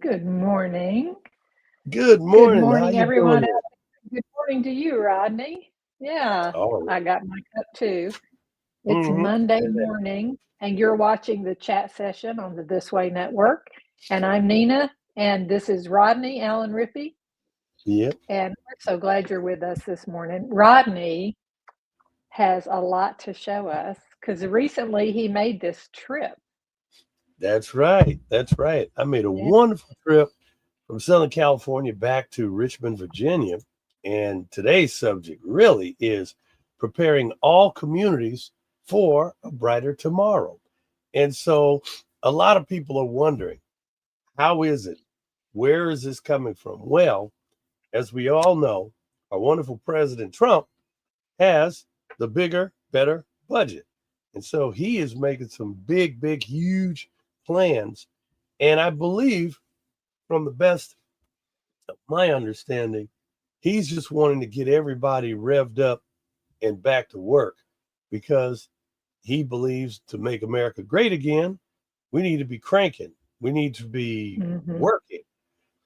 Good morning. Good Good morning. How morning, you doing everyone. there? Good morning to you, Rodney. Yeah, All right. I got my cup too. It's Mm-hmm. Monday morning, and you're watching the chat session on the This Way Network. And I'm Nina, and this is Rodney Allen Rippey. Yep, And we're so glad you're with us this morning. Rodney has a lot to show us because recently he made this trip. that's right. That's right. I made a Yeah. wonderful trip from Southern California back to Richmond, Virginia. And today's subject really is preparing all communities for a brighter tomorrow. And so a lot of people are wondering, how is it? Where is this coming from? Well, as we all know, our wonderful President Trump has the bigger, better budget. And so he is making some big, huge plans. And I believe, from the best of my understanding, he's just wanting to get everybody revved up and back to work because he believes to make America great again, we need to be cranking, we need to be Mm-hmm. working.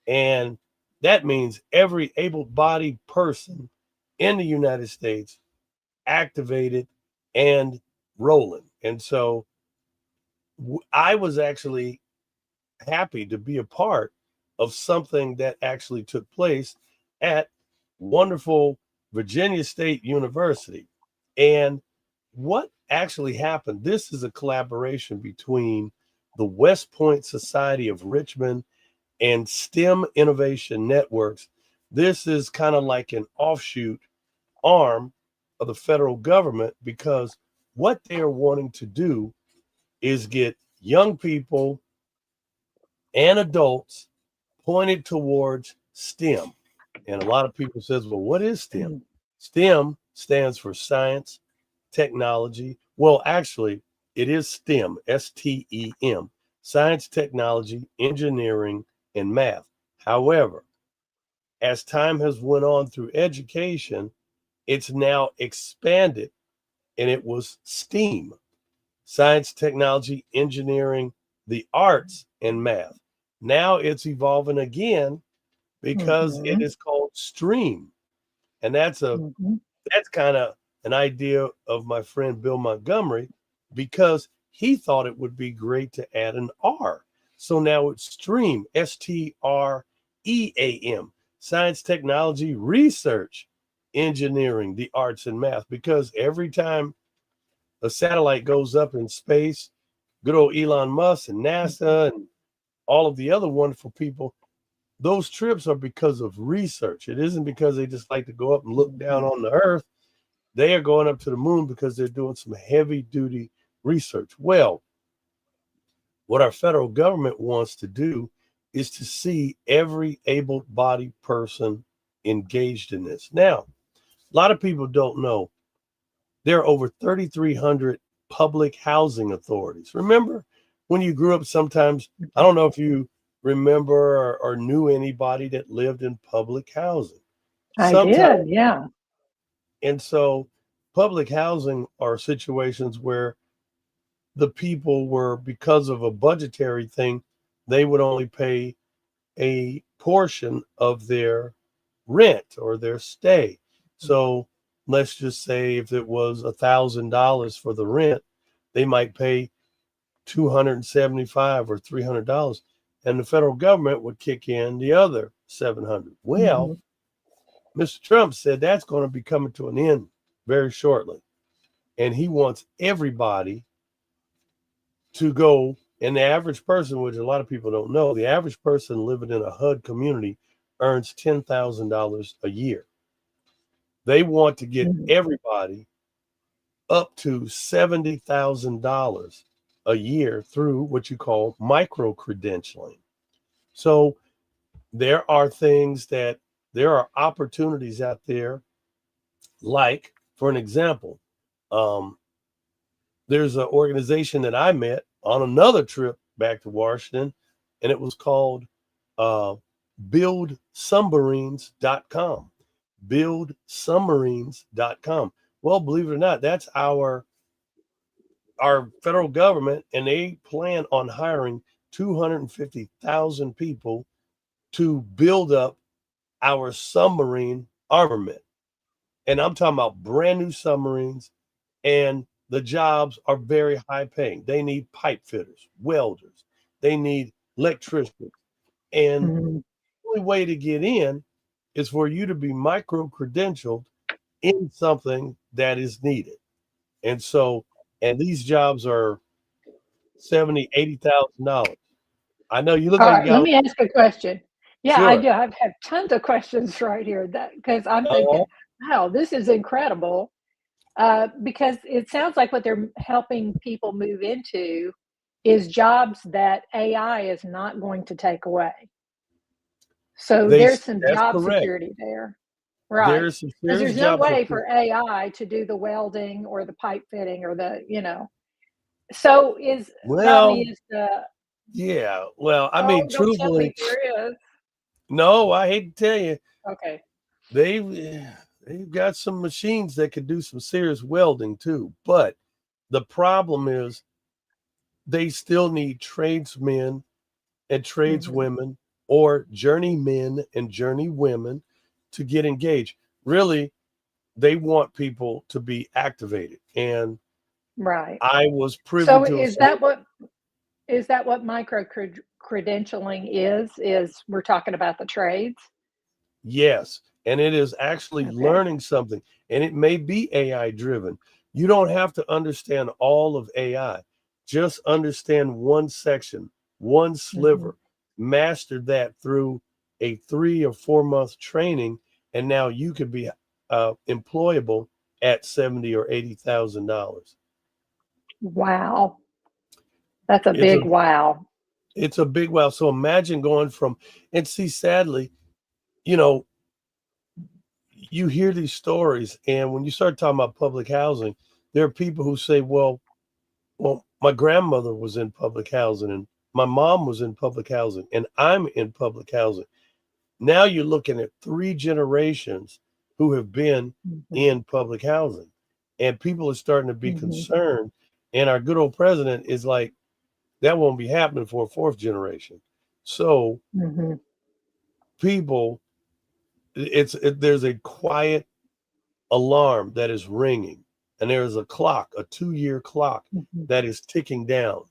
And that means every able bodied person in the United States activated and rolling. And so I was actually happy to be a part of something that actually took place at wonderful Virginia State University. And what actually happened, this is a collaboration between the West Point Society of Richmond and STEM Innovation Networks. This is kind of like an offshoot arm of the federal government because what they are wanting to do is get young people and adults pointed towards STEM. And a lot of people says, well, what is STEM? STEM stands for science, technology. Well, actually, it is STEM, STEM, science, technology, engineering, and math. However, as time has went on through education, it's now expanded and it was STEAM, science, technology, engineering, the arts, and math. Now it's evolving again because it Mm-hmm. is called STREAM. And Mm-hmm. that's kind of an idea of my friend Bill Montgomery because he thought it would be great to add an R. So now it's STREAM, STREAM, science, technology, research, engineering, the arts, and math. Because every time a satellite goes up in space, good old Elon Musk and NASA and all of the other wonderful people, those trips are because of research. It isn't because they just like to go up and look down on the earth. They are going up to the moon because they're doing some heavy duty research. Well, what our federal government wants to do is to see every able bodied person engaged in this. Now, a lot of people don't know there are over 3,300 public housing authorities. Remember when you grew up, sometimes, I don't know if you remember or knew anybody that lived in public housing. I Sometimes, did, yeah. and so public housing are situations where the people were, because of a budgetary thing, they would only pay a portion of their rent or their stay. So let's just say if it was $1,000 for the rent, they might pay 275 or $300, and the federal government would kick in the other 700. Well, Mm-hmm. Mr. Trump said that's going to be coming to an end very shortly, and he wants everybody to go. And the average person, which a lot of people don't know, the average person living in a HUD community earns $10,000 a year. They want to get everybody up to $70,000 a year through what you call micro credentialing. So there are opportunities out there. Like, for an example, um, there's an organization that I met on another trip back to Washington, and it was called uh, buildsubmarines.com. Buildsubmarines.com. Well, believe it or not, that's our federal government, and they plan on hiring 250,000 people to build up our submarine armament. And I'm talking about brand new submarines, and the jobs are very high paying. They need pipe fitters, welders, they need electricians. And Mhm. the only way to get in is for you to be micro credentialed in something that is needed. And so, and these jobs are $70,000, $80,000. I know you look All like you right, let got me ask a question. Yeah, I sure. do. I've had tons of questions right here that because I'm Uh, thinking, wow, this is incredible. Because it sounds like what they're helping people move into is jobs that AI is not going to take away. So there's some that's job correct. security there, right? There is some Because serious there's no job way security. for AI to do the welding or the pipe fitting or the. So is Rodney Well, is the yeah. Well, I mean, oh, don't tell me truthfully, there is. no, I hate to tell you, Okay. they've they've got some machines that could do some serious welding too. But the problem is they still need tradesmen and Hmm. tradeswomen or journeymen and journeywomen to get engaged. Really, they want people to be activated. And Right. I was privy So to a is that what micro credentialing is? Is we're talking about the trades? yes, and it is actually Okay. learning something, and it may be AI driven. You don't have to understand all of AI. Just understand one section, one Hmm. sliver. Master that through a 3 or 4 month training, and now you could be employable at 70 or $80,000. Wow. That's a It's a big wow. it's a big wow. So imagine going from, and see, sadly, you know, you hear these stories, and when you start talking about public housing, there are people who say, well, my grandmother was in public housing, and my mom was in public housing, and I'm in public housing. Now you're looking at 3 generations who have been Mhm, in public housing, and people are starting to be mhm, concerned. And our good old president is like, that won't be happening for a 4th generation. So mhm, people, there's a quiet alarm that is ringing, and there is a clock, a 2-year clock mhm. that is ticking down.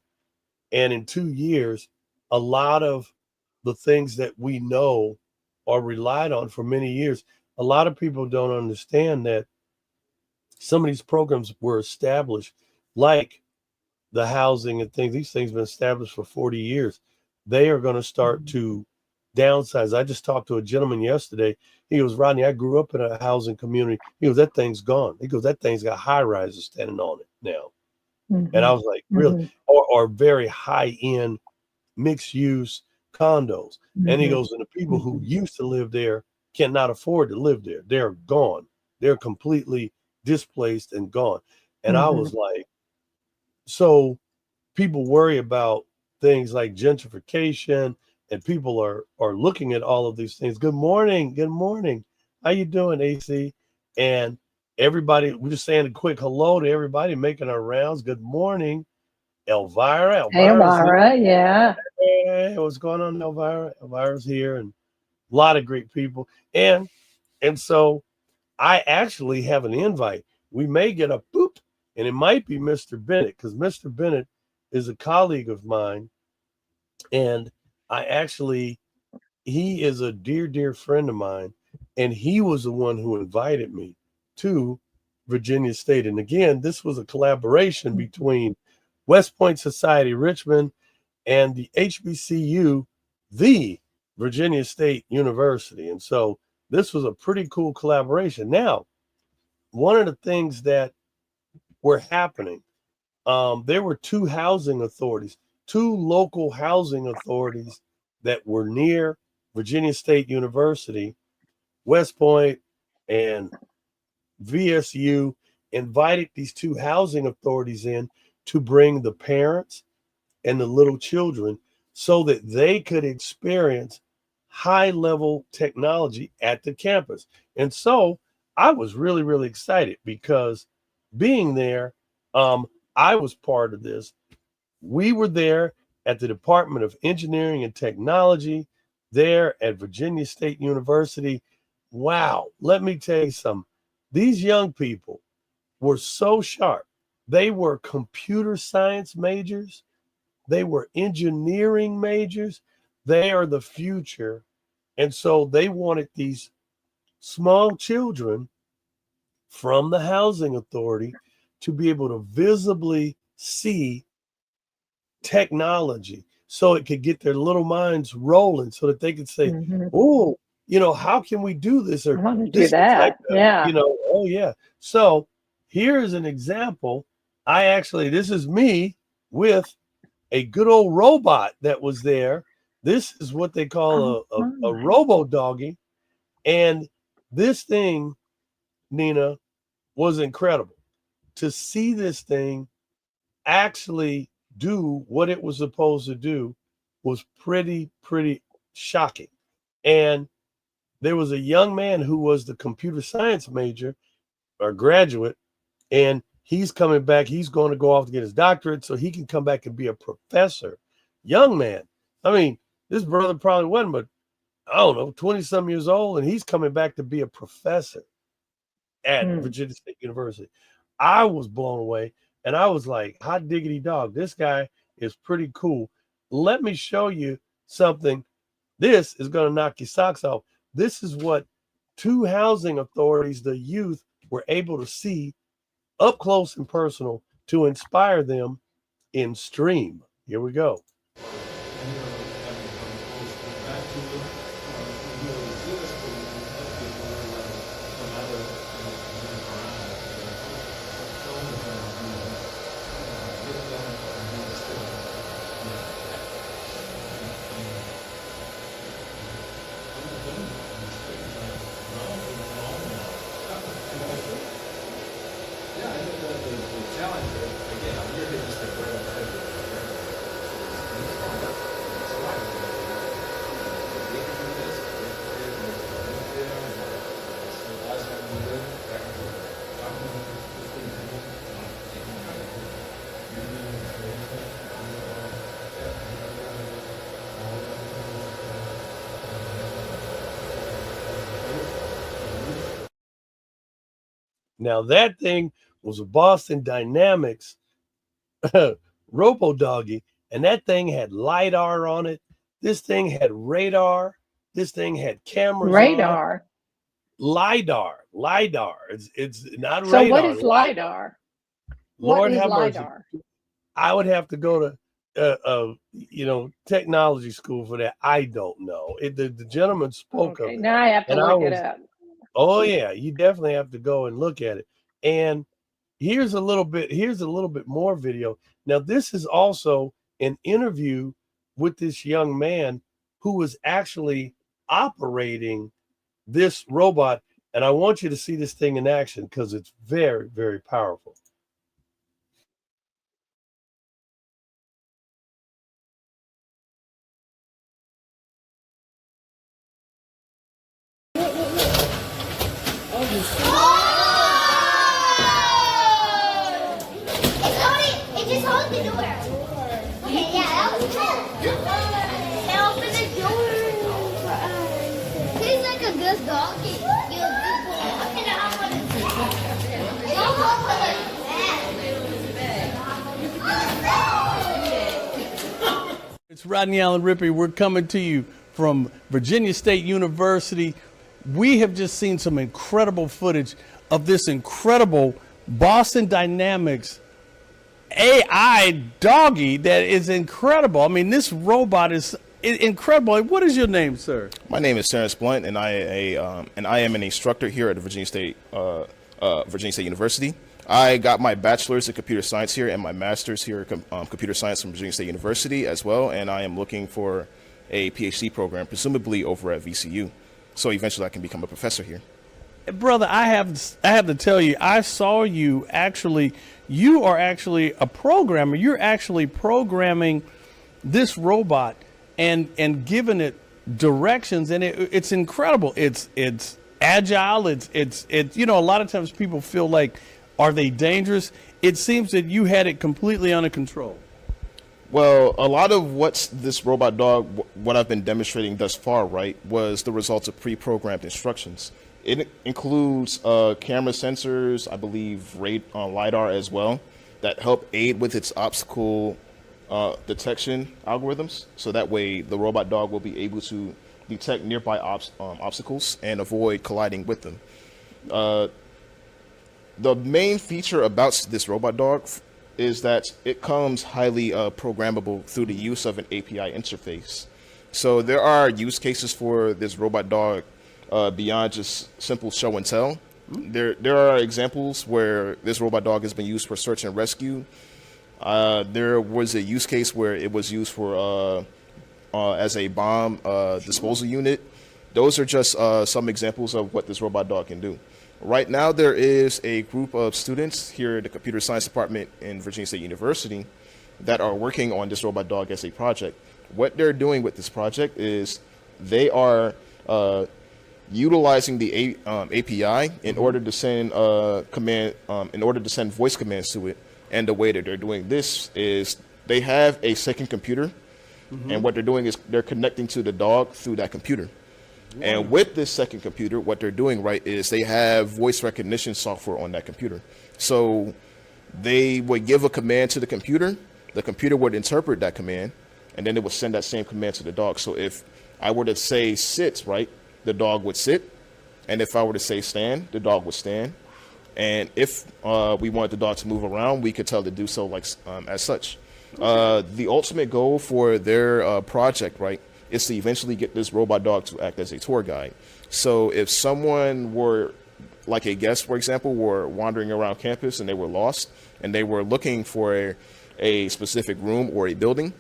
And in 2 years, a lot of the things that we know or relied on for many years, a lot of people don't understand that some of these programs were established, like the housing and things. These things have been established for 40 years. They are going to start Mhm. to downsize. I just talked to a gentleman yesterday. He goes, Rodney, I grew up in a housing community. He goes, that thing's gone. He goes, that thing's got high rises standing on it now. And I Mhm. was like, really? Mhm. Or very high end mixed use condos. And he Mhm. goes, and the people who Mhm. used to live there cannot afford to live there. They're gone. They're completely displaced and gone. And I Mhm. was like, so people worry about things like gentrification, and people are looking at all of these things. Good morning. Good morning. How you doing, AC? And everybody, we're just saying a quick hello to everybody making our rounds. Good morning, Elvira. Hey, Elvira's here. Amara, yeah. Hey, what's going on, Elvira? Elvira's here, and a lot of great people. And so I actually have an invite. We may get a boop, and it might be Mr. Bennett, because Mr. Bennett is a colleague of mine, and I actually, he is a dear, dear friend of mine, and he was the one who invited me to Virginia State. And again, this was a collaboration Mhm. between West Point Society Richmond and the HBCU, the Virginia State University. And so this was a pretty cool collaboration. Now, one of the things that were happening, there were two local housing authorities that were near Virginia State University, West Point, and VSU invited these two housing authorities in to bring the parents and the little children so that they could experience high level technology at the campus. And so I was really, really excited because being there, I was part of this. We were there at the Department of Engineering and Technology, there at Virginia State University. Wow, let me tell you something. These young people were so sharp. They were computer science majors, they were engineering majors. They are the future. And so they wanted these small children from the housing authority to be able to visibly see technology so it could get their little minds rolling so that they could say, Mhm. oh, how can we do this? I Or want to do this looks like, that. Yeah. oh, yeah. So here's an example. This is me with a good old robot that was there. This is what they Oh, call a my. robo doggy. And this thing, Nina, was incredible. To see this thing actually do what it was supposed to do was pretty shocking. And there was a young man who was the computer science major or graduate, and he's coming back. He's going to go off to get his doctorate so he can come back and be a professor. Young man. I mean, this brother probably wasn't, but I don't know, 20 some years old, and he's coming back to be a professor at Mm. Virginia State University. I was blown away, and I was like, hot diggity dog, this guy is pretty cool. Let me show you something. This is going to knock your socks off. This is what two housing authorities, the youth, were able to see up close and personal to inspire them in stream. Here we go. Now that thing was a Boston Dynamics Robo Doggy, and that thing had LiDAR on it. This thing had radar. This thing had cameras on it. Radar. LiDAR. It's not So what radar. is LiDAR? What Lord is have mercy. LiDAR? I would have to go to technology school for that. I don't know. The gentleman spoke Okay, of it, now I have to and I look it was, up. oh yeah, you definitely have to go and look at it. And here's a little bit more video. Now this is also an interview with this young man who was actually operating this robot, and I want you to see this thing in action because it's very, very powerful. It just holds the door. Okay, yeah, that was cool. Open the door for us. He's like a good doggy. You're a good boy. Okay, now I want to see. Don't open it. It's Rodney Allen Rippey. We're coming to you from Virginia State University. We have just seen some incredible footage of this incredible Boston Dynamics AI doggy that is incredible. I mean, this robot is incredible. What is your name, sir? My name is Terrence Blunt, and I am an instructor here at the Virginia State University. I got my bachelor's in computer science here and my master's here in computer science from Virginia State University as well, and I am looking for a PhD program, presumably over at VCU. So eventually I can become a professor here. Brother, I have to tell you, I saw you actually. You are actually a programmer. You're actually programming this robot and giving it directions, and it's incredible. It's agile. It's you know, a lot of times people feel like, are they dangerous? It seems that you had it completely under control. Well, a lot of what's this robot dog, what I've been demonstrating thus far, right, was the result of pre-programmed instructions. It includes camera sensors, I believe, LiDAR as well, that help aid with its obstacle detection algorithms. So that way, the robot dog will be able to detect nearby obstacles and avoid colliding with them. The main feature about this robot dog is that it comes highly programmable through the use of an API interface. So there are use cases for this robot dog beyond just simple show and tell. There are examples where this robot dog has been used for search and rescue. There was a use case where it was used for as a bomb disposal unit. Those are just some examples of what this robot dog can do. Right now, there is a group of students here at the Computer Science Department in Virginia State University that are working on this robot dog as a project. What they're doing with this project is they are utilizing the API in order to send voice commands to it. And the way that they're doing this is they have a second computer, and what they're doing is they're connecting to the dog through that computer. And with this second computer, what they're doing, right, is they have voice recognition software on that computer. So they would give a command to the computer would interpret that command, and then it would send that same command to the dog. So if I were to say sit, right, the dog would sit. And if I were to say stand, the dog would stand. And if we wanted the dog to move around, we could tell it to do so like as such. The ultimate goal for their project, right, is to eventually get this robot dog to act as a tour guide. So if someone were, like a guest, for example, were wandering around campus and they were lost and they were looking for a specific room or a building,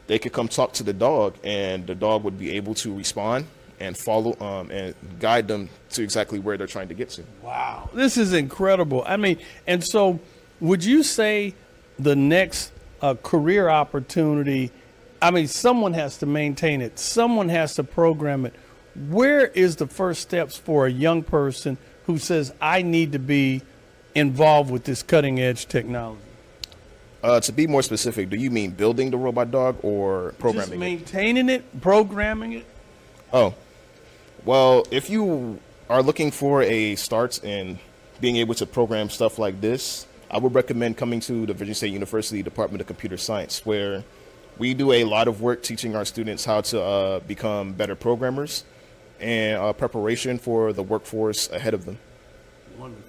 they could come talk to the dog, and the dog would be able to respond and follow and guide them to exactly where they're trying to get to. Wow, this is incredible. I mean, and so would you say the next career opportunity, I mean, someone has to maintain it, someone has to program it. Where is the first steps for a young person who says, I need to be involved with this cutting edge technology? To be more specific, do you mean building the robot dog or programming Just maintaining it, programming it? Oh, well, if you are looking for a start in being able to program stuff like this, I would recommend coming to the Virginia State University Department of Computer Science, where we do a lot of work teaching our students how to become better programmers and preparation for the workforce ahead of them. Wonderful.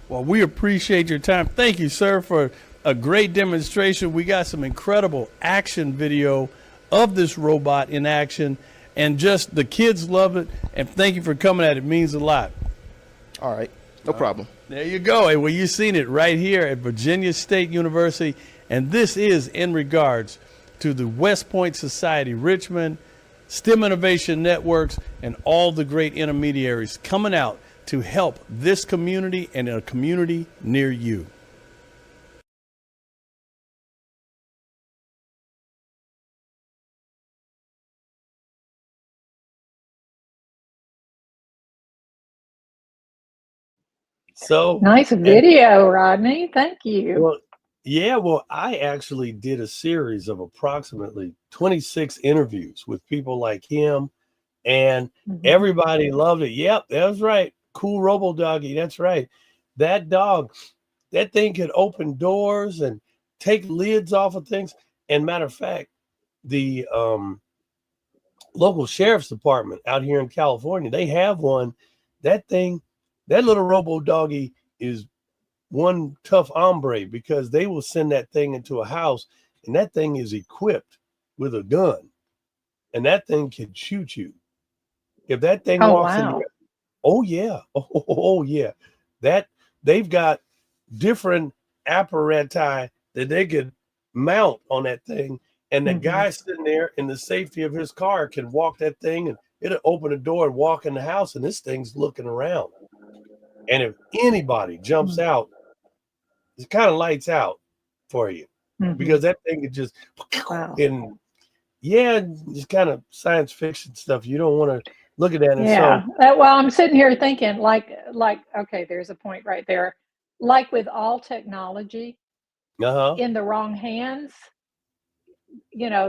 Well, we appreciate your time. Thank you, sir, for a great demonstration. We got some incredible action video of this robot in action, and just the kids love it. And thank you for coming at it. It means a lot. All right. No problem. There you go. Hey, well, you've seen it right here at Virginia State University. And this is in regards to the West Point Society, Richmond, STEM Innovation Networks, and all the great intermediaries coming out to help this community and a community near you. So Nice video, Rodney. Thank you. well, yeah, well, I actually did a series of approximately 26 interviews with people like him, and everybody loved it. Yep, that's right. Cool robo doggy. That's right. That dog, that thing could open doors and take lids off of things. And matter of fact, the local sheriff's department out here in California, they have one. That thing, that little robo doggy is one tough hombre, because they will send that thing into a house, and that thing is equipped with a gun, and that thing can shoot you. If that thing walks in your, oh yeah, oh yeah, that they've got different apparati that they could mount on that thing, and the guy sitting there in the safety of his car can walk that thing, and it'll open a door and walk in the house, and this thing's looking around. And if anybody jumps out, it kind of lights out for you, because that thing could just, and yeah, just kind of science fiction stuff. You don't want to look at that. And Yeah. so, Well, I'm sitting here thinking, okay, there's a point right there. Like with all technology, uh-huh, in the wrong hands,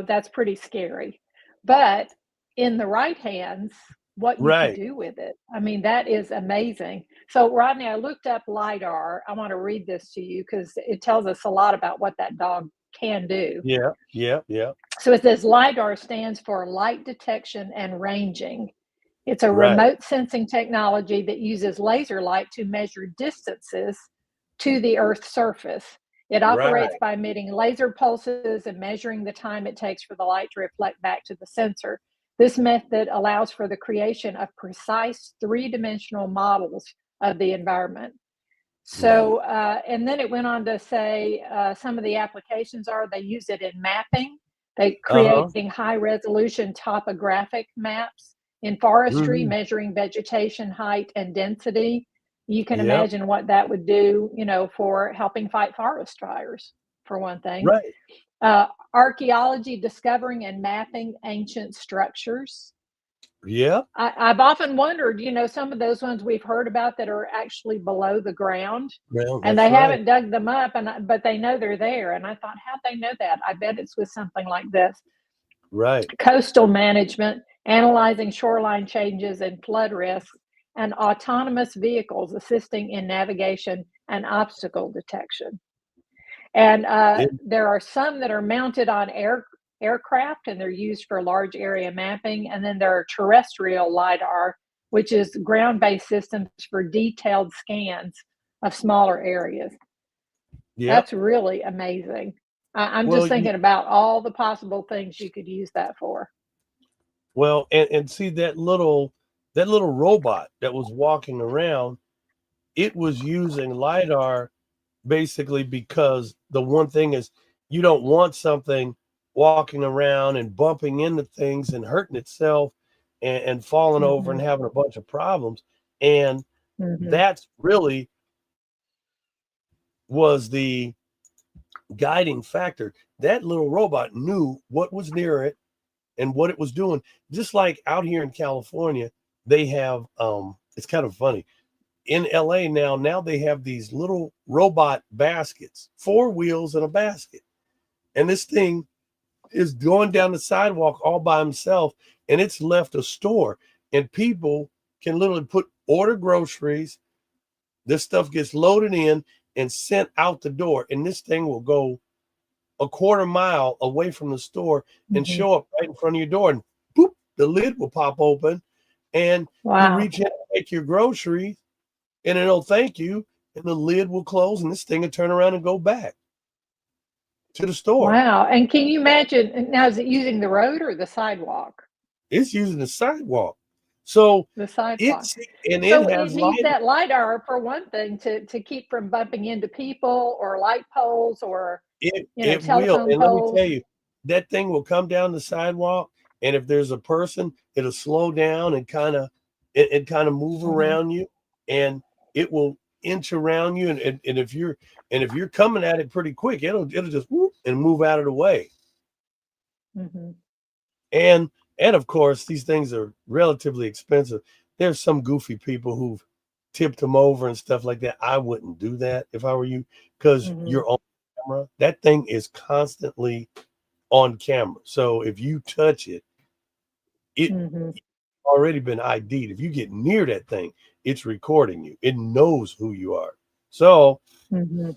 that's pretty scary. But in the right hands, what you could right. do with it. I mean, that is amazing. So, Rodney, I looked up LIDAR. I want to read this to you because it tells us a lot about what that dog can do. Yeah, yeah, yeah. So, it says LIDAR stands for light detection and ranging. It's a Right, remote sensing technology that uses laser light to measure distances to the Earth's surface. It operates right. by emitting laser pulses and measuring the time it takes for the light to reflect back to the sensor. This method allows for the creation of precise three-dimensional models of the environment. Right. So, and then it went on to say some of the applications are they use it in mapping, they Uh-huh. creating high resolution topographic maps in forestry, Hmm. measuring vegetation height and density. You can Yep. imagine what that would do, for helping fight forest fires, for one thing. Right. Archaeology, discovering and mapping ancient structures. Yep. I've often wondered, some of those ones we've heard about that are actually below the ground, Well, and that's they right. haven't dug them up, but they know they're there. And I thought, how'd they know that? I bet it's with something like this. Right. Coastal management, analyzing shoreline changes and flood risks, and autonomous vehicles assisting in navigation and obstacle detection. And It, there are some that are mounted on aircraft and they're used for large area mapping. And then there are terrestrial LIDAR, which is ground based systems for detailed scans of smaller areas. yep. That's really amazing. I'm Well, just thinking about all the possible things you could use that for. and see that little robot that was walking around, it was using LiDAR basically because the one thing is you don't want something walking around and bumping into things and hurting itself and falling over Hmm. and having a bunch of problems. And Hmm. that's really was the guiding factor. That little robot knew what was near it and what it was doing. Just like out here in California, they have it's kind of funny. In LA now they have these little robot baskets, four wheels and a basket. And this thing is going down the sidewalk all by himself, and it's left a store. And people can literally order groceries. This stuff gets loaded in and sent out the door. And this thing will go a quarter mile away from the store and Hmm. show up right in front of your door. And boop, the lid will pop open. And you Wow. reach in and take your groceries, and it'll thank you. And the lid will close, and this thing will turn around and go back to the store. Wow. And can you imagine now, is it using the road or the sidewalk? It's using the sidewalk. So The sidewalk. it's and it So it has needs light. that LiDAR for one thing to keep from bumping into people or light poles or, It will. telephone And let me poles. tell you, that thing will come down the sidewalk. And if there's a person, it'll slow down and kind of move Mhm, around you, and it will inch around you. And if you're coming at it pretty quick, it'll just whoop and move out of the way. mhm, And of course, these things are relatively expensive. There's some goofy people who've tipped them over and stuff like that. I wouldn't do that if I were you, because mhm, you're on camera. That thing is constantly on camera. So if you touch it, it mhm, already been ID'd. If you get near that thing, it's recording you. It knows who you are. So mhm,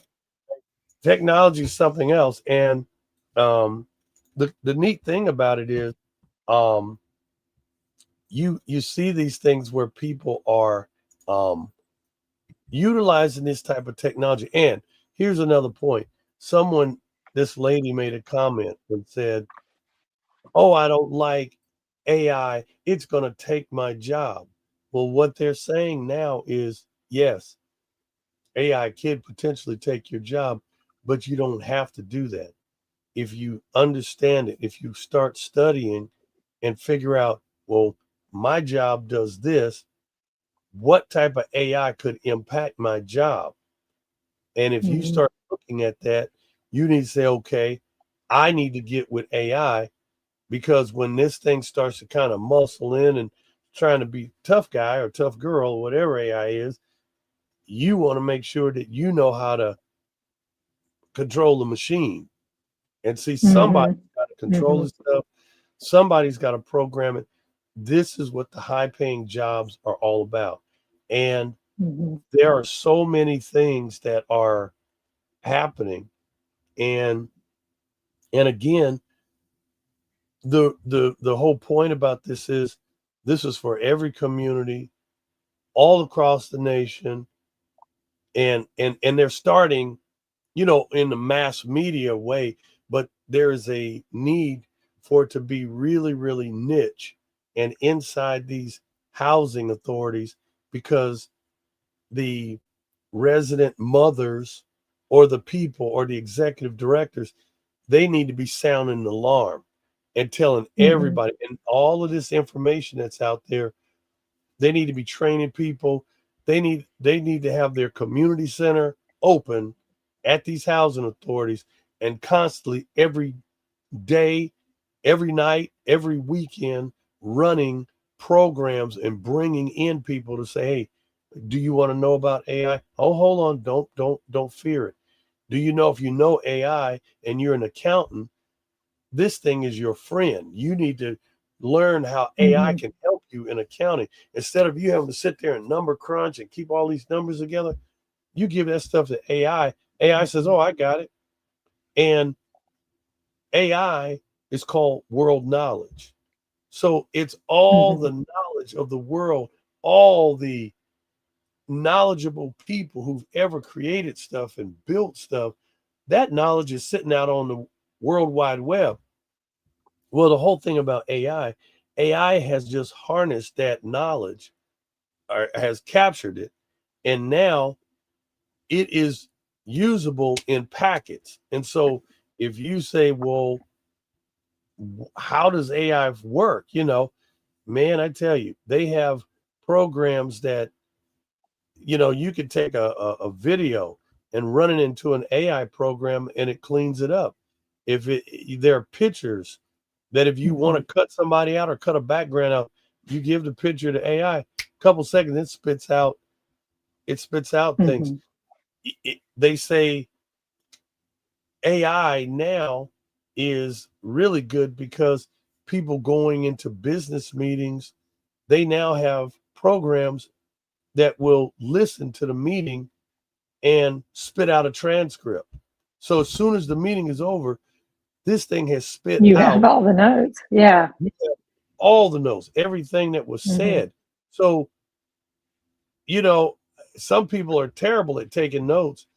technology is something else. And um, the neat thing about it is um, you see these things where people are um, utilizing this type of technology. And here's another point. This lady made a comment and said, "Oh, I don't like AI. It's going to take my job." Well, what they're saying now is, yes, AI can potentially take your job, but you don't have to do that. If you understand it, if you start studying and figure out, well, my job does this, what type of AI could impact my job? And if you mhm, start looking at that, you need to say, okay, I need to get with AI because when this thing starts to kind of muscle in and trying to be tough guy or tough girl or whatever AI is, you want to make sure that you know how to control the machine. And see, somebody's got to control this stuff. Somebody's got to program it. This is what the high paying jobs are all about. And there are so many things that are happening. And again, the whole point about this is for every community all across the nation. And they're starting, you know, in the mass media way, but there is a need for it to be really, really niche and inside these housing authorities, because the resident mothers or the people or the executive directors, they need to be sounding the alarm and telling everybody, and all of this information that's out there, they need to be training people. They need to have their community center open at these housing authorities and constantly every day, every night, every weekend running programs and bringing in people to say, hey, do you want to know about AI? Oh, hold on, don't fear it. Do you know, if you know AI and you're an accountant, this thing is your friend. You need to learn how AI can help you in accounting. Instead of you having to sit there and number crunch and keep all these numbers together, you give that stuff to AI. AI says, oh, I got it. And AI is called world knowledge. So it's all the knowledge of the world, all the knowledgeable people who've ever created stuff and built stuff. That knowledge is sitting out on the World Wide Web. Well, the whole thing about AI has just harnessed that knowledge, or has captured it, and now it is usable in packets. And so if you say, well, how does AI work? You know, man, I tell you, they have programs that, you know, you could take a video and run it into an AI program and it cleans it up. If there are pictures that if you want to cut somebody out or cut a background out, you give the picture to AI, a couple seconds, it spits out things. They say AI now is really good because people going into business meetings, they now have programs that will listen to the meeting and spit out a transcript. So as soon as the meeting is over, this thing has spit You out have all the notes. Yeah. all the notes, everything that was said. So, you know, some people are terrible at taking notes.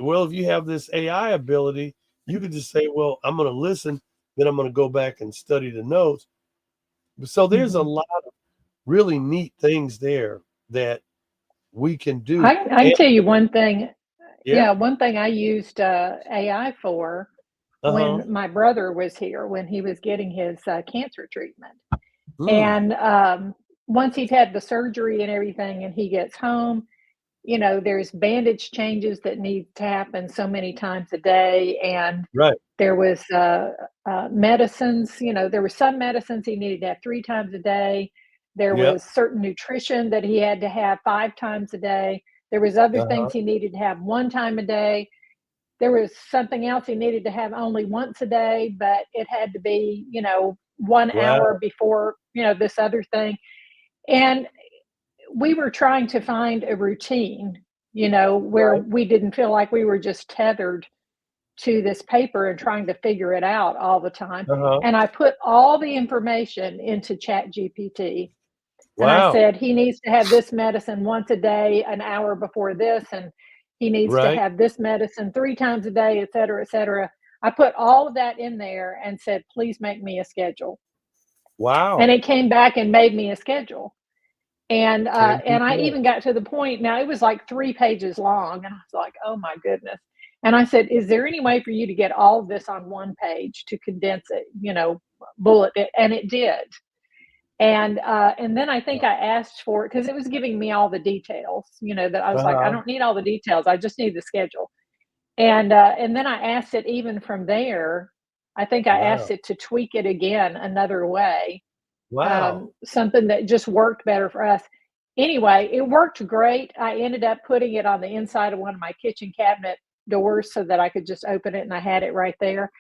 Well, if you have this AI ability, you can just say, well, I'm going to listen, then I'm going to go back and study the notes. So there's a lot of really neat things there that we can do. I can tell you one thing. Yeah. Yeah, one thing I used AI for Uh-huh. when my brother was here, when he was getting his cancer treatment. Mm, And once he's had the surgery and everything, and he gets home, you know, there's bandage changes that need to happen so many times a day. And right. there was medicines, you know, there were some medicines he needed to have 3 times a day. There Yeah. was certain nutrition that he had to have 5 times a day. There was other Uh-huh. things he needed to have 1 time a day. There was something else he needed to have only once a day, but it had to be, you know, 1 hour Wow. before, you know, this other thing. And we were trying to find a routine, you know, where Right. we didn't feel like we were just tethered to this paper and trying to figure it out all the time. Uh-huh. And I put all the information into Chat GPT, and I Wow. said, he needs to have this medicine once a day, an hour before this, and he needs to Right. have this medicine 3 times a day, et cetera, et cetera. I put all of that in there and said, please make me a schedule. And Wow. it came back and made me a schedule. Can't And beat I that. even got to the point, now it was like 3 pages long, and I was like, oh my goodness. And I said, is there any way for you to get all of this on one page to condense it, you know, bullet it? And it did. And then I think I asked for it because it was giving me all the details, you know, that I was like, I Uh-huh. don't need all the details. I just need the schedule. And then I asked it even from there, I think I asked Wow. it to tweak it again another way, Wow. something that just worked better for us. Anyway, it worked great. I ended up putting it on the inside of one of my kitchen cabinet doors so that I could just open it and I had it right there.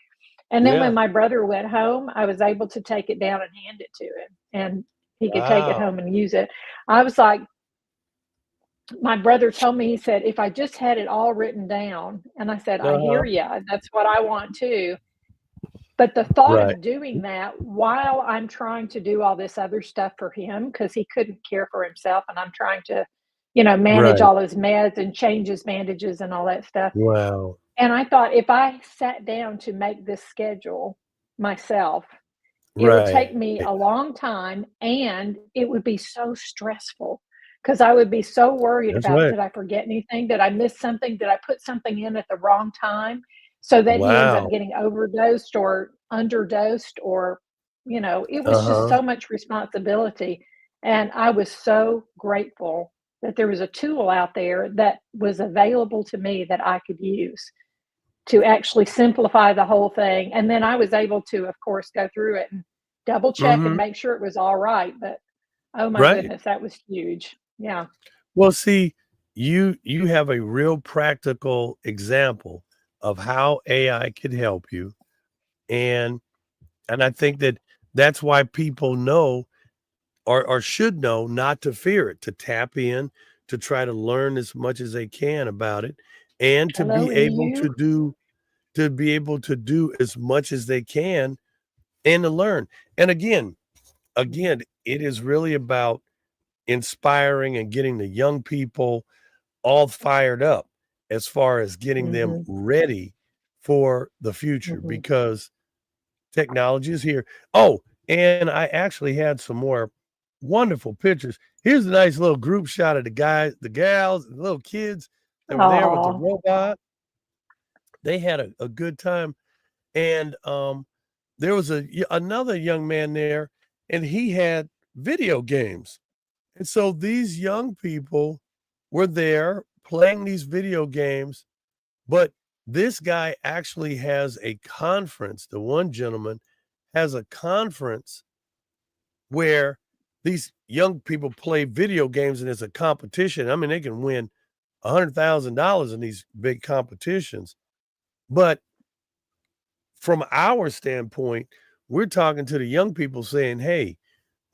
And then when Yeah. my brother went home, I was able to take it down and hand it to him, and he could take it Wow. home and use it. I was like, my brother told me, he said, if I just had it all written down, and I said, I Uh-huh. hear you. That's what I want too. But the thought Right. of doing that while I'm trying to do all this other stuff for him, because he couldn't care for himself, and I'm trying to, manage Right. all his meds and change his bandages and all that stuff. Wow. And I thought if I sat down to make this schedule myself, it would take Right. me a long time and it would be so stressful because I would be so worried That's about, right. did I forget anything? Did I miss something? Did I put something in at the wrong time so that he ends up Wow. getting overdosed or underdosed? Or, it was just Uh-huh. so much responsibility. And I was so grateful that there was a tool out there that was available to me that I could use to actually simplify the whole thing. And then I was able to, of course, go through it and double check and Mhm. make sure it was all right. But oh my Right. goodness, that was huge. Yeah. Well, see, you have a real practical example of how AI could help you, and I think that that's why people know or should know not to fear it, to tap in, to try to learn as much as they can about it, and Hello, EU. to be able to do as much as they can and to learn. And again, it is really about inspiring and getting the young people all fired up as far as getting them Mm-hmm, ready for the future mm-hmm. because technology is here. Oh, and I actually had some more wonderful pictures. Here's a nice little group shot of the guys, the gals, the little kids that were there with the Oh, robot. They had a good time. And there was another young man there, and he had video games. And so these young people were there playing these video games, but this guy actually has a conference. The one gentleman has a conference where these young people play video games and it's a competition. I mean, they can win $100,000 in these big competitions. But from our standpoint, we're talking to the young people saying, hey,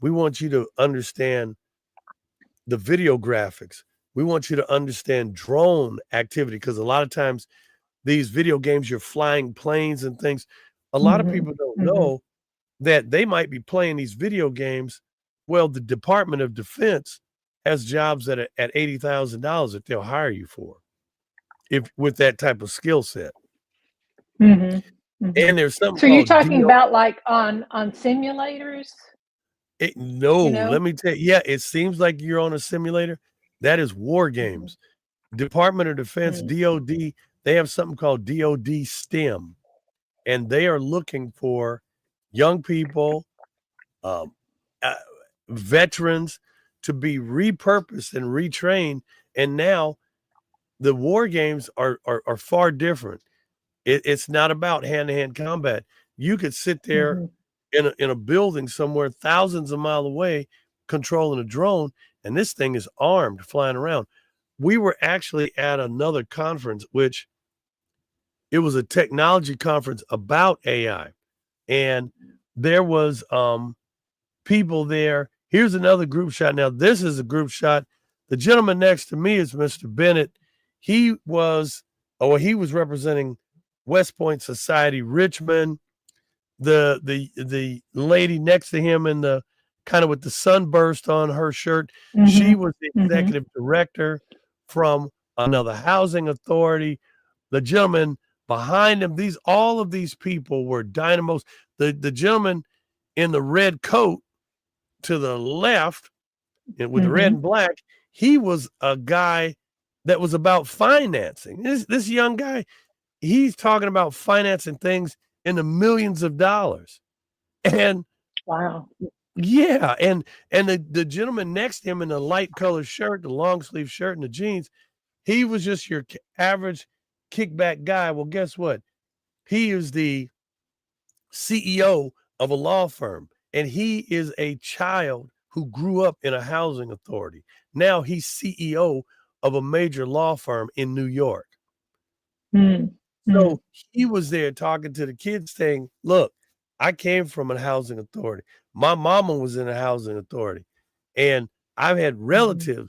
we want you to understand the video graphics. We want you to understand drone activity because a lot of times these video games, you're flying planes and things. A lot of mm-hmm, people don't mm-hmm. know that they might be playing these video games. Well, the Department of Defense has jobs at $80,000 that they'll hire you for if with that type of skill set. Mm-hmm, mm-hmm. And there's something So you're called talking DO. about like on simulators, No, you know? let me tell you. Yeah, it seems like you're on a simulator. That is war Mm-hmm, games. Department of Defense, mm-hmm, DOD, they have something called DOD STEM, and they are looking for young people, um, uh, veterans to be repurposed and retrained. And now the war games are far different. It's not about hand to hand combat. You could sit there mm-hmm. in a building somewhere thousands of miles away, controlling a drone, and this thing is armed, flying around. We were actually at another conference, which it was a technology conference about AI, and there was people there. Here's another group shot. Now, this is a group shot. The gentleman next to me is Mr. Bennett. He was, he was representing West Point Society, Richmond. The lady next to him in the kind of with the sunburst on her shirt, she Mhm. was the Mhm. executive director from another housing authority. The gentleman behind him, all of these people were dynamos. The gentleman in the red coat to the left and with the red Mhm. and black, he was a guy that was about financing. This young guy, he's talking about financing things in the millions of dollars. And Wow. yeah, and the gentleman next to him in the light colored shirt, the long sleeve shirt and the jeans, he was just your average kickback guy. Well, guess what? He is the CEO of a law firm, and he is a child who grew up in a housing authority. Now he's CEO of a major law firm in New York. Mm. Mm. So he was there talking to the kids saying, look, I came from a housing authority. My mama was in a housing authority. And I've had relatives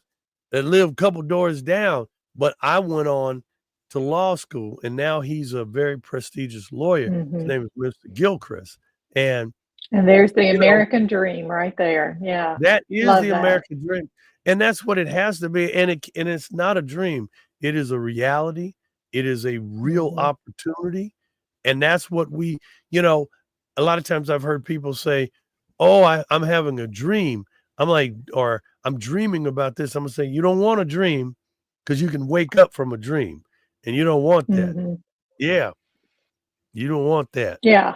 that live a couple doors down, but I went on to law school, and now he's a very prestigious lawyer. His Mm-hmm. name is Mr. Gilchrist. And, And there's the you know, American dream right there. Yeah. that is Love the that. American dream. And that's what it has to be. And it's not a dream. It is a reality. It is a real opportunity. And that's what we, you know, a lot of times I've heard people say, oh, I'm having a dream. I'm like, or I'm dreaming about this. I'm gonna say, you don't want a dream because you can wake up from a dream and you don't want that. Mm-hmm. Yeah, you don't want that. Yeah.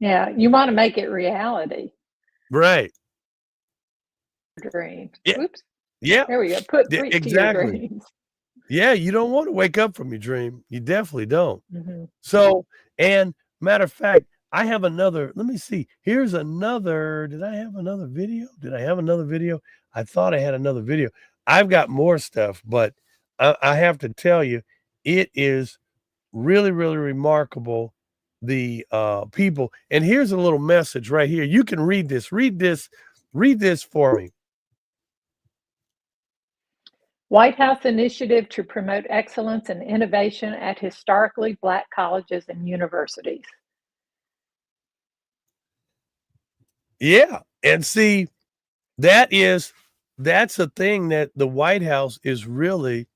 Yeah. You want to make it reality. Right. Dreams. Yeah. Oops. Yeah. There we go. Put Yeah, preach to your exactly. dreams. Yeah, you don't want to wake up from your dream. You definitely don't. Mm-hmm. So, and matter of fact, I have another. Let me see. Here's another. Did I have another video? Did I have another video? I thought I had another video. I've got more stuff, but I have to tell you, it is really, really remarkable. The people. And here's a little message right here. You can read this. Read this. Read this for me. White House initiative to promote excellence and innovation at historically Black colleges and universities. Yeah. And see, that's a thing that the White House is really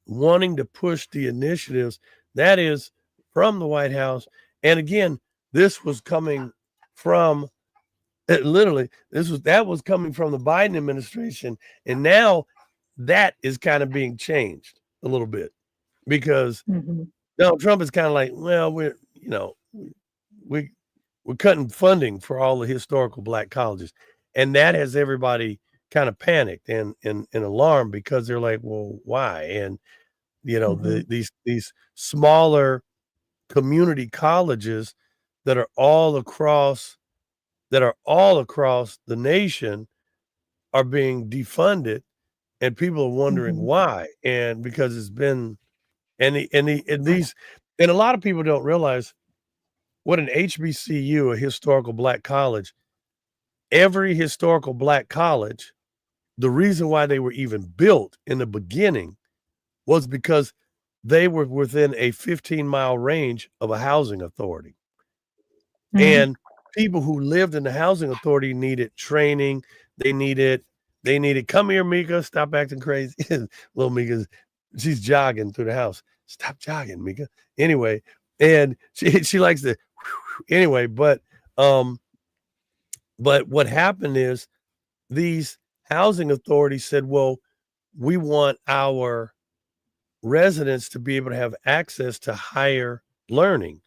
wanting to push the initiatives that is from the White House. And again, this was coming from literally that was coming from the Biden administration. And now that is kind of being changed a little bit because Mm-hmm. Donald Trump is kind of like, well, we we're cutting funding for all the historical Black colleges. And that has everybody kind of panicked and alarmed because they're like, well, why? And Mm-hmm. these smaller community colleges that are all across the nation are being defunded, and people are wondering Mm-hmm. why. And because it's been and these and a lot of people don't realize what an HBCU, a historical Black college, every historical Black college, the reason why they were even built in the beginning was because they were within a 15-mile range of a housing authority. Mm-hmm. And people who lived in the housing authority needed training. They needed, come here, Mika, stop acting crazy. Little Mika, she's jogging through the house. Stop jogging, Mika. Anyway, and she likes to, anyway, but what happened is these housing authorities said, well, we want our residents to be able to have access to higher learning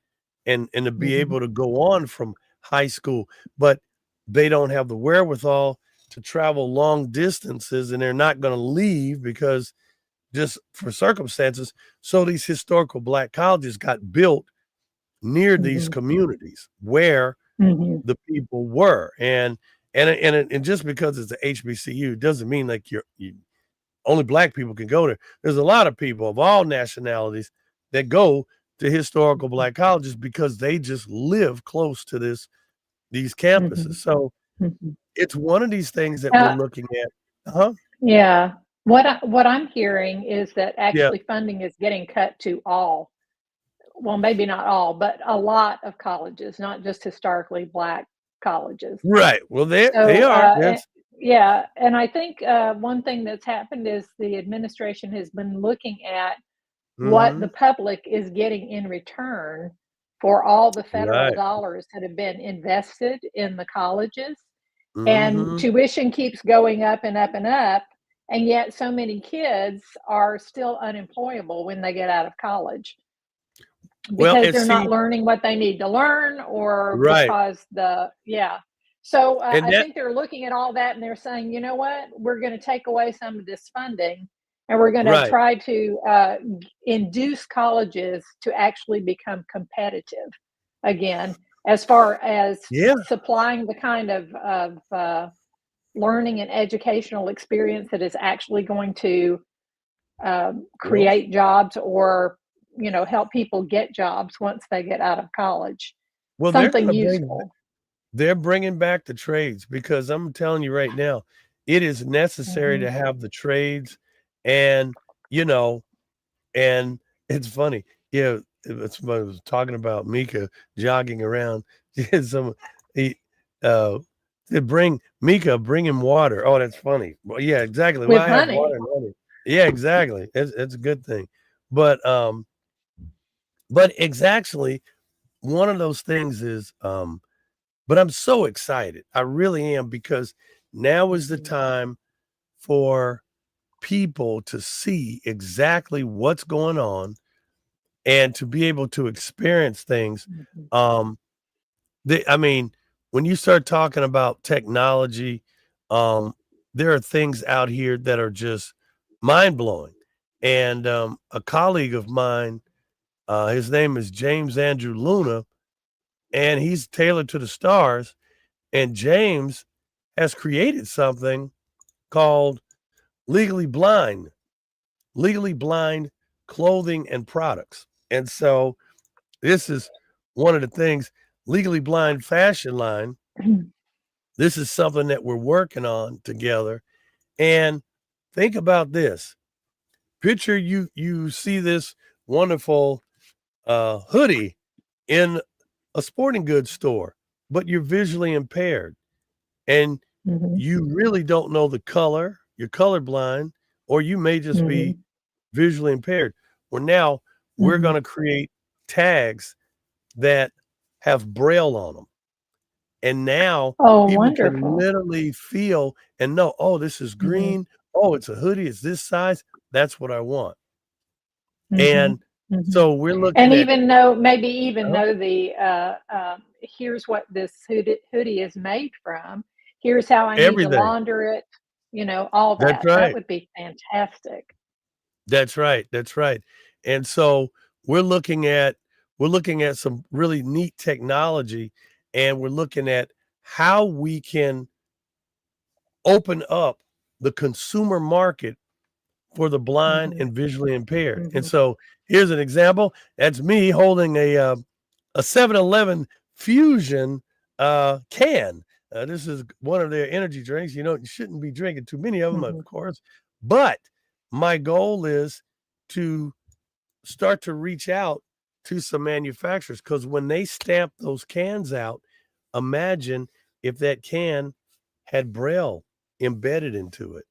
and to be Mm-hmm. able to go on from high school, but they don't have the wherewithal to travel long distances, and they're not going to leave because just for circumstances. So these historical Black colleges got built near these Mm-hmm. communities where Mm-hmm. the people were, and just because it's a HBCU doesn't mean like only Black people can go there. There's a lot of people of all nationalities that go to historical Black colleges because they just live close to these campuses. So Mm-hmm. it's one of these things that we're Uh, looking at. Uh-huh. yeah. What I'm hearing is that Yeah. actually funding is getting cut to all. Well, maybe not all, but a lot of colleges, not just historically Black colleges. Right. Well, they So, are. That's yeah, and I think one thing that's happened is the administration has been looking at what the mhm. public is getting in return for all the federal Right. dollars that have been invested in the colleges. And Mhm. tuition keeps going up and up and up. And yet, so many kids are still unemployable when they get out of college Well, because and they're not see, learning what they need to learn or right. because yeah. So And I that think they're looking at all that and they're saying, you know what, we're going to take away some of this funding and we're going to right. try to induce colleges to actually become competitive again. as far as Yeah. supplying the kind of learning and educational experience that is actually going to Well, create jobs or help people get jobs once they get out of college. well, Something useful. they're bringing back the trades because I'm telling you right now, it is necessary Mhm. to have the trades, and you know, and it's funny. Yeah, it's I was talking about Mika jogging around. Some he to bring him water. Oh, that's funny. Well, yeah, exactly. Well, With I have water honey. and honey. Yeah, exactly. It's a good thing. But but exactly one of those things is but I'm so excited. I really am because now is the Mhm. time for people to see exactly what's going on and to be able to experience things. Mhm. Um, I mean, when you start talking about technology, um, there are things out here that are just mind blowing. And a colleague of mine, his name is James Andrew Luna, and he's tailored to the stars. And James has created something called Legally Blind, Legally Blind Clothing and Products. And so this is one of the things, Legally Blind Fashion Line. This is something that we're working on together. And think about this. Picture you see this wonderful hoodie in a sporting goods store, but you're visually impaired and Mhm. you really don't know the color, you're colorblind, or you may just be Mhm. visually impaired. Well, now we're Mhm. going to create tags that have braille on them. And now Oh, people can wonderful. literally feel and know, oh, this is Mhm. green. Oh, it's a hoodie. It's this size. That's what I want. Mhm. And Mhm. so we're looking And at, even know, maybe even uh know the here's what this hoodie is made from. Here's how I need to everything. launder it. All That's that. That right. would be fantastic. That's right. That's right. And so we're looking at we're looking at some really neat technology, and we're looking at how we can open up the consumer market for the blind Mhm. and visually impaired. And Mhm. so here's an example. That's me holding a 7-Eleven Fusion can. This is one of their energy drinks. You shouldn't be drinking too many of them, of Mhm. course. But my goal is to start to reach out to some manufacturers because when they stamp those cans out, imagine if that can had braille embedded into it.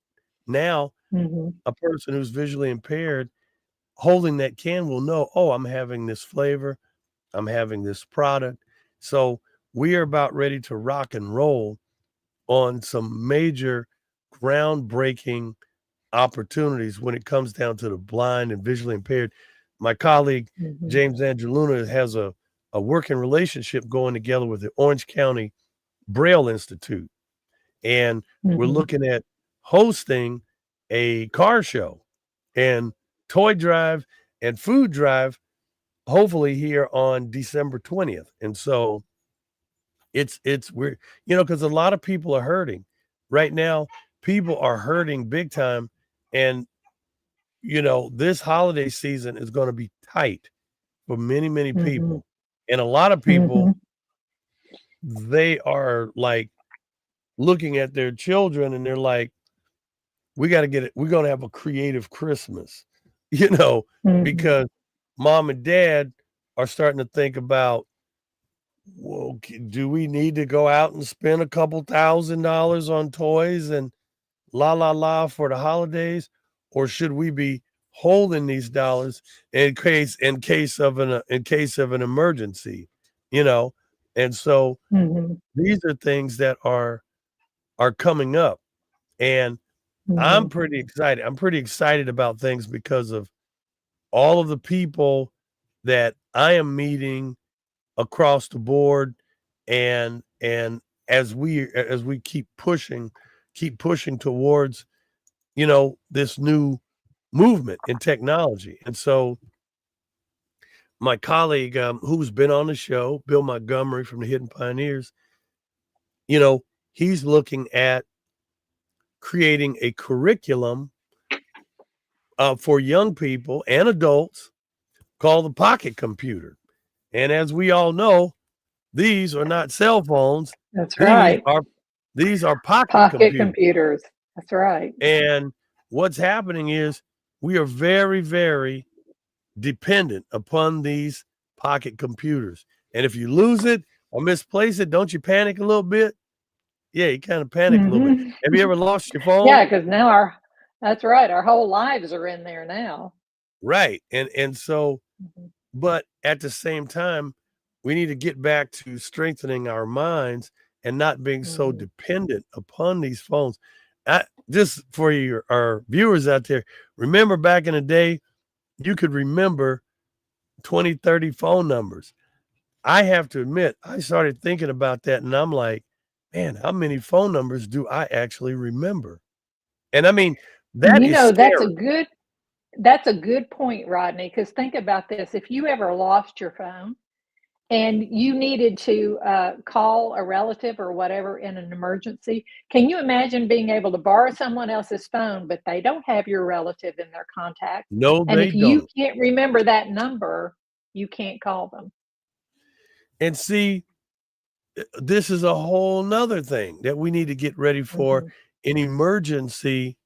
Now, Mhm. a person who's visually impaired holding that can will know, oh, I'm having this flavor, I'm having this product. So we are about ready to rock and roll on some major groundbreaking opportunities when it comes down to the blind and visually impaired. My colleague, Mhm. James Andrew Luna, has a working relationship going together with the Orange County Braille Institute. And we're Mhm. looking at hosting a car show and toy drive and food drive, hopefully here on December 20th. And so it's we're because a lot of people are hurting right now. People are hurting big time, and this holiday season is going to be tight for many, many Mhm. people. And a lot of people, Mhm. they are like looking at their children and they're like, we got to get it. We're going to have a creative Christmas, you know, Mhm. because mom and dad are starting to think about, well, do we need to go out and spend a couple $1,000s on toys and la la la for the holidays, or should we be holding these dollars in case of an emergency, you know? And so Mhm. these are things that are coming up, and I'm Mhm. pretty excited. I'm pretty excited about things because of all of the people that I am meeting across the board, and as we keep pushing towards this new movement in technology. And so my colleague who's been on the show, Bill Montgomery from the Hidden Pioneers, he's looking at creating a curriculum for young people and adults called the pocket computer. And as we all know, these are not cell phones. That's These right. are pocket Pocket computers. computers. That's right. And what's happening is we are very, very dependent upon these pocket computers. And if you lose it or misplace it, don't you panic a little bit? Yeah, you kind of panic a little bit. Have you ever lost your phone? Yeah, because now that's right. Our whole lives are in there now. Right. And so, but at the same time, we need to get back to strengthening our minds and not being so dependent upon these phones. Just for our viewers out there, remember back in the day, you could remember 20, 30 phone numbers. I have to admit, I started thinking about that and I'm like, man, how many phone numbers do I actually remember? And I mean, that is scary. That's a good point, Rodney, because think about this. If you ever lost your phone and you needed to call a relative or whatever in an emergency, can you imagine being able to borrow someone else's phone, but they don't have your relative in their contacts? No, And they if you don't. can't remember that number, you can't call them. And see, this is a whole nother thing that we need to get ready for in emergency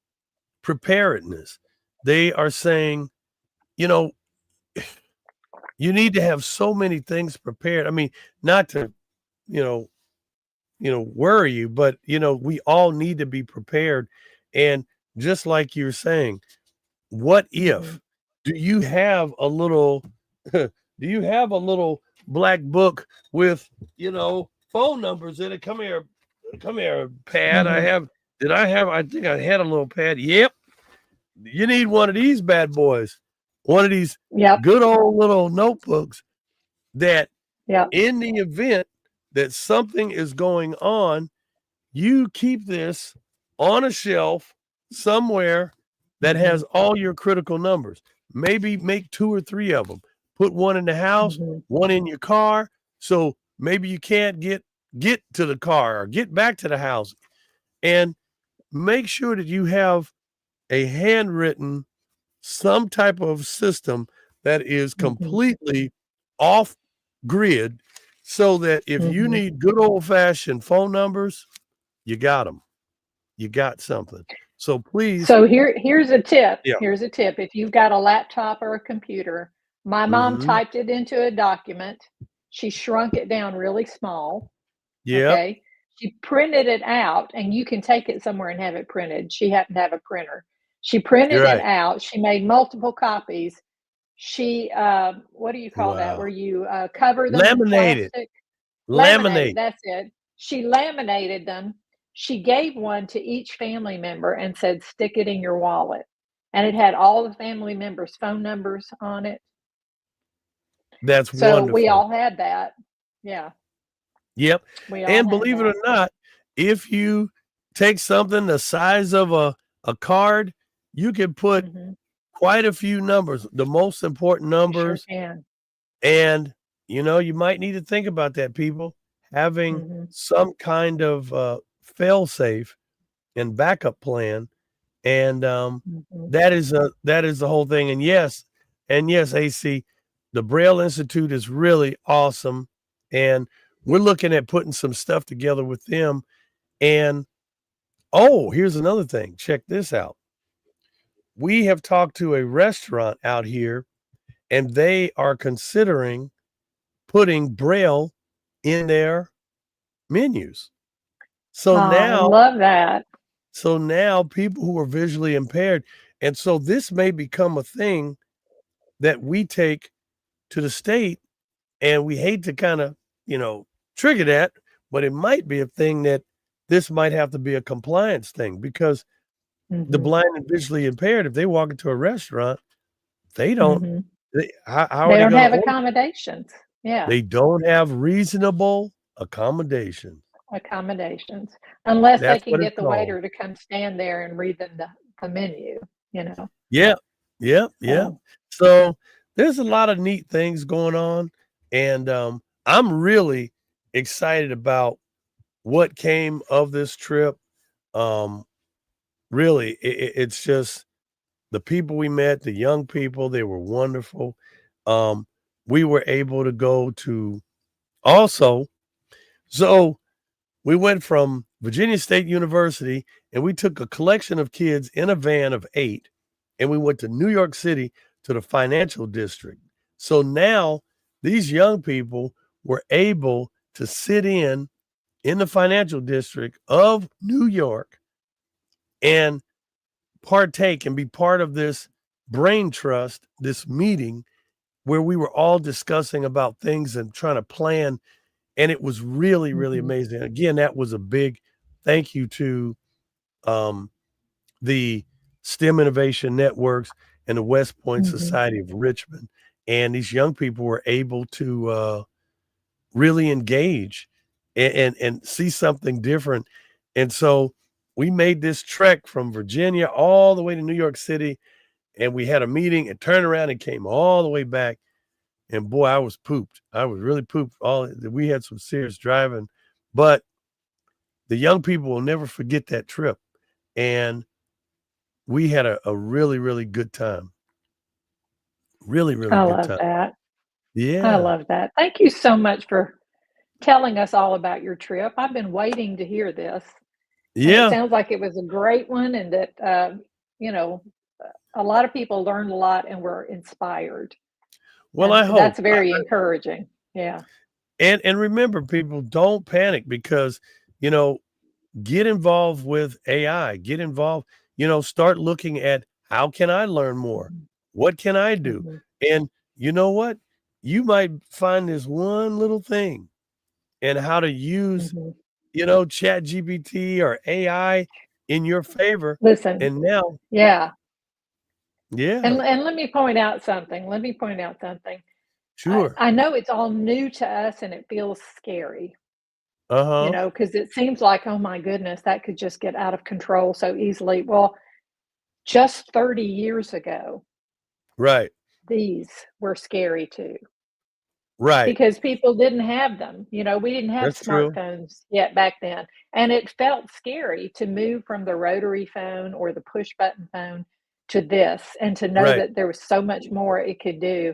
preparedness. They are saying, you need to have so many things prepared. I mean, not to, worry you, but we all need to be prepared. And just like you're saying, what if? Do you have a little black book with, phone numbers in it? Come here, pad. I think I had a little pad. Yep. You need one of these bad boys. One of these good old little notebooks that in the event that something is going on, you keep this on a shelf somewhere that has all your critical numbers. Maybe make 2 or 3 of them. Put one in the house, one in your car. So maybe you can't get to the car or get back to the house. And make sure that you have a handwritten, some type of system that is completely off grid, so that if you need good old fashioned phone numbers, you got them. You got something. So please. So here's a tip. Yeah. Here's a tip. If you've got a laptop or a computer, my mom typed it into a document. She shrunk it down really small. Yeah. Okay. She printed it out, and you can take it somewhere and have it printed. She happened to have a printer. She printed it out. She made multiple copies. She, what do you call that? Where you cover them in plastic? Laminated. That's it. She laminated them. She gave one to each family member and said, stick it in your wallet. And it had all the family members' phone numbers on it. That's so wonderful. We all had that. Yeah. Yep. And believe it or not, if you take something the size of a card, you can put quite a few numbers, the most important numbers. You sure can. And, you might need to think about that, people, having some kind of fail safe and backup plan. And that is the whole thing. And yes, AC, the Braille Institute is really awesome. And we're looking at putting some stuff together with them. And here's another thing. Check this out. We have talked to a restaurant out here, and they are considering putting Braille in their menus. So now, I love that. So now people who are visually impaired, and so this may become a thing that we take to the state, and we hate to kind of, trigger that, but it might be a thing that this might have to be a compliance thing, because the blind and visually impaired, if they walk into a restaurant, they don't, how they are don't they have order? accommodations. Yeah. They don't have reasonable accommodations. Unless they can get the waiter to come stand there and read them the menu, Yeah. So there's a lot of neat things going on, and I'm really excited about what came of this trip. Um, really, it's just the people we met, the young people, they were wonderful. Um, we were able to go to also, so we went from Virginia State University and we took a collection of kids in a van of 8 and we went to New York City to the financial district. So now these young people were able to sit in the financial district of New York and partake and be part of this brain trust, this meeting where we were all discussing about things and trying to plan. And it was really, really Mhm. amazing. Again, that was a big thank you to um, the STEM Innovation Networks and the West Point Mhm. Society of Richmond. And these young people were able to really engage and see something different. And so we made this trek from Virginia all the way to New York City, and we had a meeting and turned around and came all the way back. And boy, I was pooped. I was really pooped. We had some serious driving, but the young people will never forget that trip. And we had a really, really good time. Really, really I good love time. that. I Yeah. love that. Thank you so much for telling us all about your trip. I've been waiting to hear this, and it Yeah. sounds like it was a great one, and that you know, a lot of people learned a lot and were inspired, Well, and I hope. that's very encouraging. Yeah. And remember, people, don't panic because, you know, get involved with AI, get involved, start looking at how can I learn more? Mhm. What can I do? Mhm. And you know what? You might find this one little thing and how to use, Mhm. Chat GPT or AI in your favor. Listen, And now, yeah, yeah, and let me point out something. Let me point out something. sure. I know it's all new to us and it feels scary, Uh-huh. because it seems like, oh my goodness, that could just get out of control so easily. Well, just 30 years ago, Right. these were scary too, Right. because people didn't have them. We didn't have That's true. smartphones yet back then. And it felt scary to move from the rotary phone or the push button phone to this, and to know Right. that there was so much more it could do.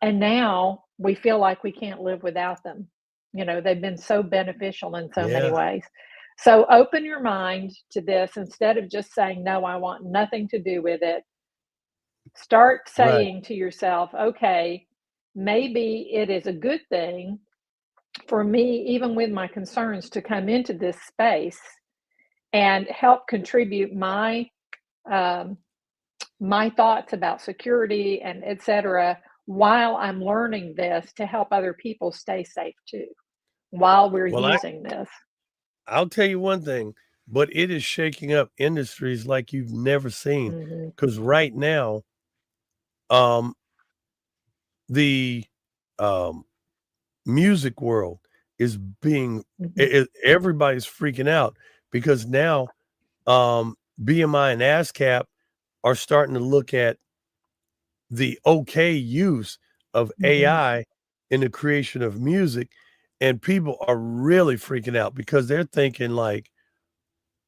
And now we feel like we can't live without them. They've been so beneficial in so many Yeah. ways. So open your mind to this instead of just saying, no, I want nothing to do with it. Start Right. saying to yourself, okay, maybe it is a good thing for me, even with my concerns, to come into this space and help contribute um, my thoughts about security and et cetera, while I'm learning this to help other people stay safe too, while we're Well, using this. I'll tell you one thing, but it is shaking up industries like you've never seen. Mhm, Because right now, um, the um, music world is being mhm, everybody's freaking out because now BMI and ASCAP are starting to look at the okay use of mhm, AI in the creation of music, and people are really freaking out because they're thinking like,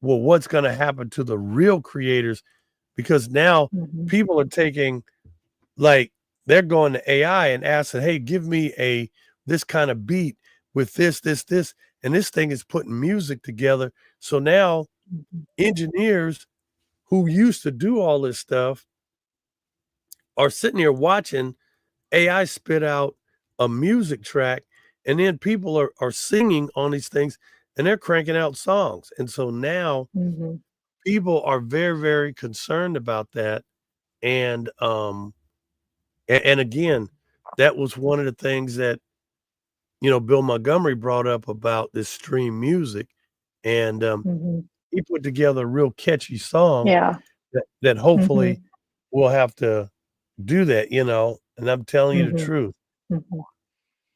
well, what's going to happen to the real creators? Because now mhm, people are taking, like, they're going to AI and asking, hey, give me this kind of beat with this, and this thing is putting music together. So now mhm, engineers who used to do all this stuff are sitting here watching AI spit out a music track, and then people are singing on these things and they're cranking out songs. And so now mhm, people are very, very concerned about that. And and again, that was one of the things that Bill Montgomery brought up about this stream music, and mhm. he put together a real catchy song Yeah. that hopefully Mhm, will have to do that. And I'm telling you the mhm, truth. mhm.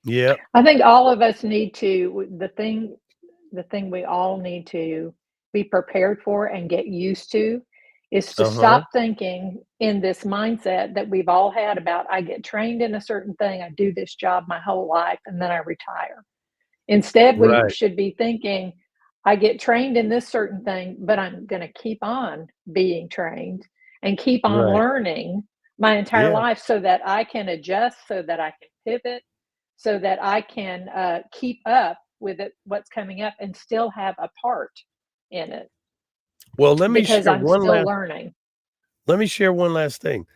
Yep. I think all of us need to, the thing we all need to be prepared for and get used to is to Uh-huh. stop thinking in this mindset that we've all had about, I get trained in a certain thing, I do this job my whole life, and then I retire. Instead, we Right. should be thinking, I get trained in this certain thing, but I'm going to keep on being trained and keep on Right. learning my entire Yeah. life so that I can adjust, so that I can pivot, so that I can keep up with it, what's coming up, and still have a part in it Well, let me because share I'm one still last learning. let me share one last thing.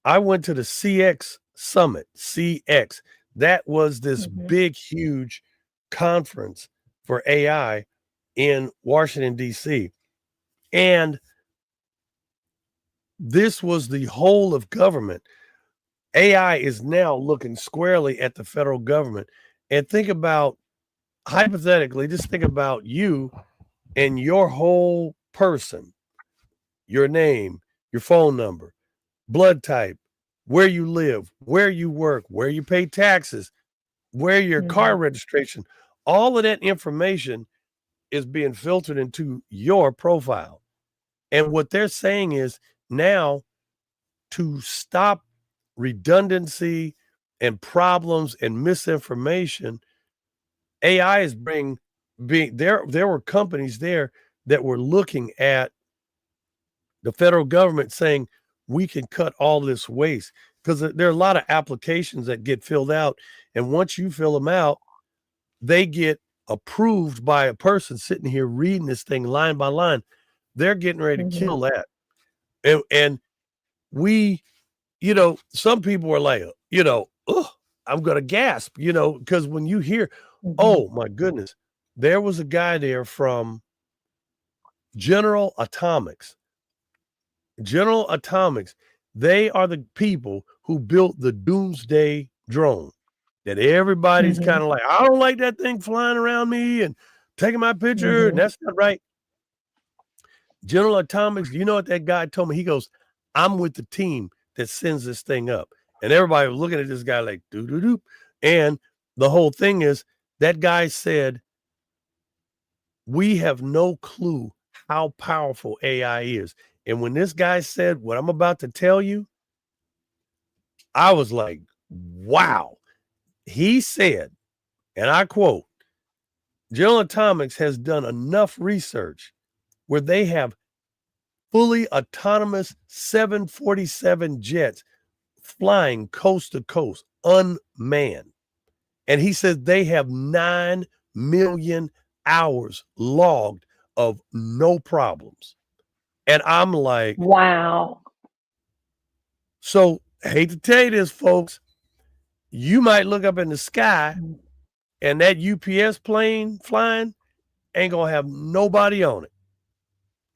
I went to the CX Summit, CX. That was this Hmm. big, huge conference for AI in Washington, D.C. And this was the whole of government. AI is now looking squarely at the federal government. And think about, hypothetically, just think about you and your whole person, your name, your phone number, blood type, where you live, where you work, where you pay taxes, where your car Hmm. registration, all of that information is being filtered into your profile. And what they're saying is now, to stop redundancy and problems and misinformation, AI is being there were companies there that were looking at the federal government saying we can cut all this waste, because there are a lot of applications that get filled out, and once you fill them out, they get approved by a person sitting here reading this thing line by line. They're getting ready to Hmm. kill that. And we, some people are like, "Ugh, I'm gonna gasp," because when you hear, Hmm. oh my goodness, there was a guy there from General Atomics. General Atomics, they are the people who built the Doomsday drone that everybody's Hmm. kind of like, I don't like that thing flying around me and taking my picture, and Hmm. that's not right. General Atomics, you know what that guy told me? He goes, I'm with the team that sends this thing up. And everybody was looking at this guy like, doo doo doo. And the whole thing is, that guy said, we have no clue how powerful AI is. And when this guy said what I'm about to tell you, I was like, wow. He said, and I quote, General Atomics has done enough research where they have fully autonomous 747 jets flying coast to coast, unmanned. And he says they have 9 million hours logged of no problems. And I'm like, Wow. so I hate to tell you this, folks, you might look up in the sky and that UPS plane flying ain't gonna have nobody on it.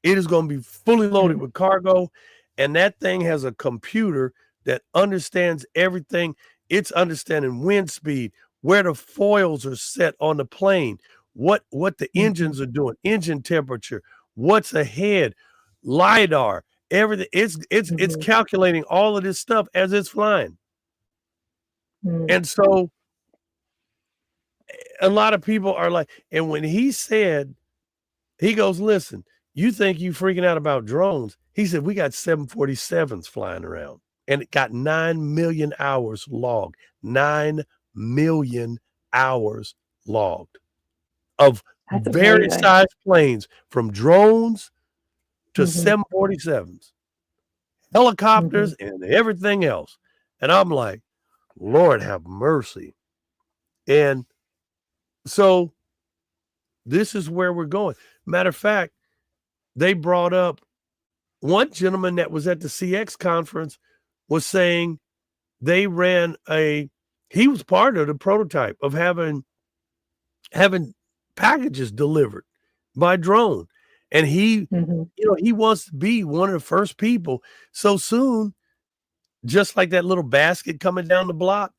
It is gonna be fully loaded with cargo, and that thing has a computer that understands everything. It's understanding wind speed, where the foils are set on the plane, what the Hmm. engines are doing, engine temperature, what's ahead, lidar, everything. It's Hmm. calculating all of this stuff as it's flying. Hmm. And so a lot of people are like, and when he said, he goes, listen, you think you freaking out about drones. He said, we got 747s flying around, and it got 9 million hours logged. 9 million hours logged of That's various amazing. size planes, from drones to Hmm. 747s, Hmm. helicopters, and everything else. And I'm like, Lord have mercy. And so this is where we're going. Matter of fact, they brought up, one gentleman that was at the CX conference was saying they ran he was part of the prototype of having packages delivered by drone. And Hmm. he wants to be one of the first people. So soon, just like that little basket coming down the block,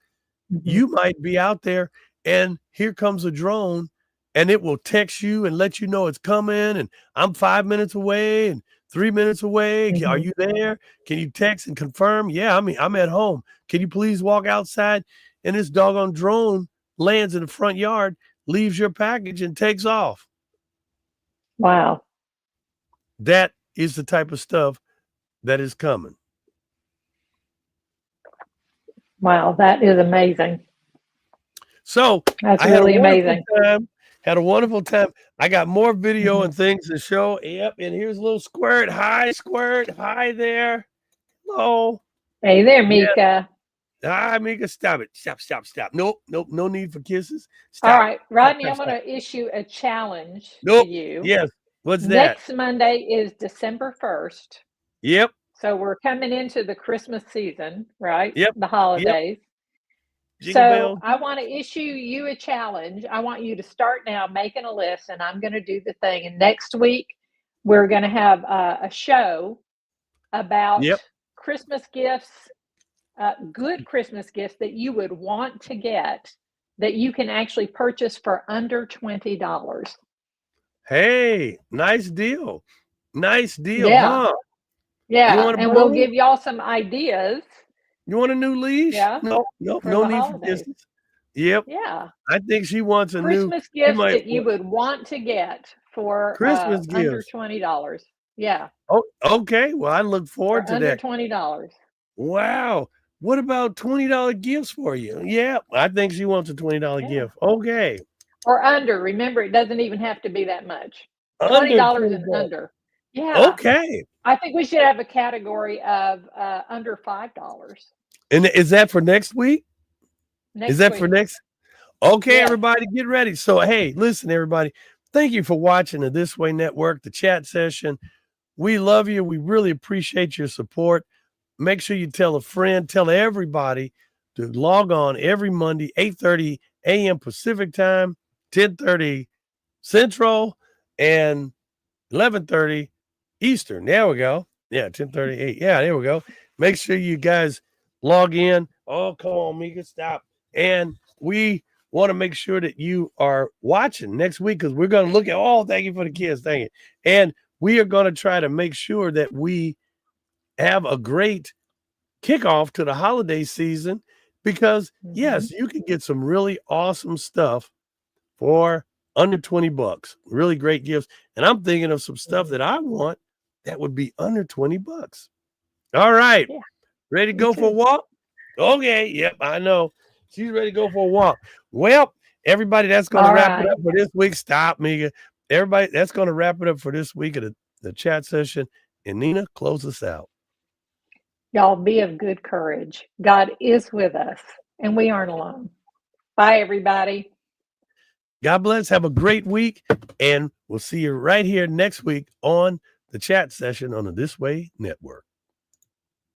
Hmm. you might be out there and here comes a drone, and it will text you and let you know it's coming, and I'm 5 minutes away and 3 minutes away. Are Hmm. you there? Can you text and confirm? Yeah, I'm at home. Can you please walk outside? And this doggone drone lands in the front yard, leaves your package, and takes off. Wow. That is the type of stuff that is coming. Wow, that is amazing. So That's I had really a wonderful amazing. time. Had a wonderful time. I got more video Mhm. and things to show. Yep. And here's a little Squirt. Hi, Squirt. Hi there. Hello. Hey there, Yeah. Mika. Hi, Mika. Stop it. Stop. Nope. No need for kisses. All Stop. right, Rodney, I'm going to issue a challenge to Nope. you. Yes. What's that? Next Monday is December 1st. Yep. So we're coming into the Christmas season, right? Yep. The holidays. Jingle So bells. I want to issue you a challenge. I want you to start now making a list, and I'm going to do the thing. And next week, we're going to have a show about Yep. Christmas gifts, good Christmas gifts that you would want to get that you can actually purchase for under $20. Hey, nice deal. Nice deal, Yeah. huh? You Yeah. want a And we'll bone? give y'all some ideas. You want a new leash? Yeah. No, For no the need for holidays. kisses. Yep. Yeah. I think she wants a new. Christmas She gifts might that you would want to get for Christmas under gifts. $20. Yeah. Oh, okay. Well, I look forward For to under that. $20. Wow. What about $20 gifts for you? Yeah, I think she wants a $20 Yeah. gift. Okay. Or under. Remember, it doesn't even have to be that much. Under $20 $20. and under. Yeah. Okay. I think we should have a category of under $5 And is that for next week? Is next that for week. next? Okay, Yes. everybody, get ready. So, hey, listen, everybody. Thank you for watching the This Way Network, the chat session. We love you. We really appreciate your support. Make sure you tell a friend, tell everybody to log on every Monday, 8:30 a.m. Pacific time, 10:30 Central, and 11:30 Eastern. There we go. Yeah, 10:38. Yeah, there we go. Make sure you guys log in. Oh, come on, Mika, stop. And we want to make sure that you are watching next week because we're going to look at, thank you for the kids. Thank you. And we are going to try to make sure that we have a great kickoff to the holiday season because, yes, you can get some really awesome stuff for under $20. Really great gifts. And I'm thinking of some stuff that I want that would be under $20. All right. Yeah. Ready to go for a walk? Okay. Yep, I know. She's ready to go for a walk. Well, everybody, that's going to wrap it up for this week. Stop, Mika. Everybody, that's going to wrap it up for this week of the chat session. And Nina, close us out. Y'all be of good courage. God is with us, and we aren't alone. Bye, everybody. God bless. Have a great week. And we'll see you right here next week on the chat session on the This Way Network.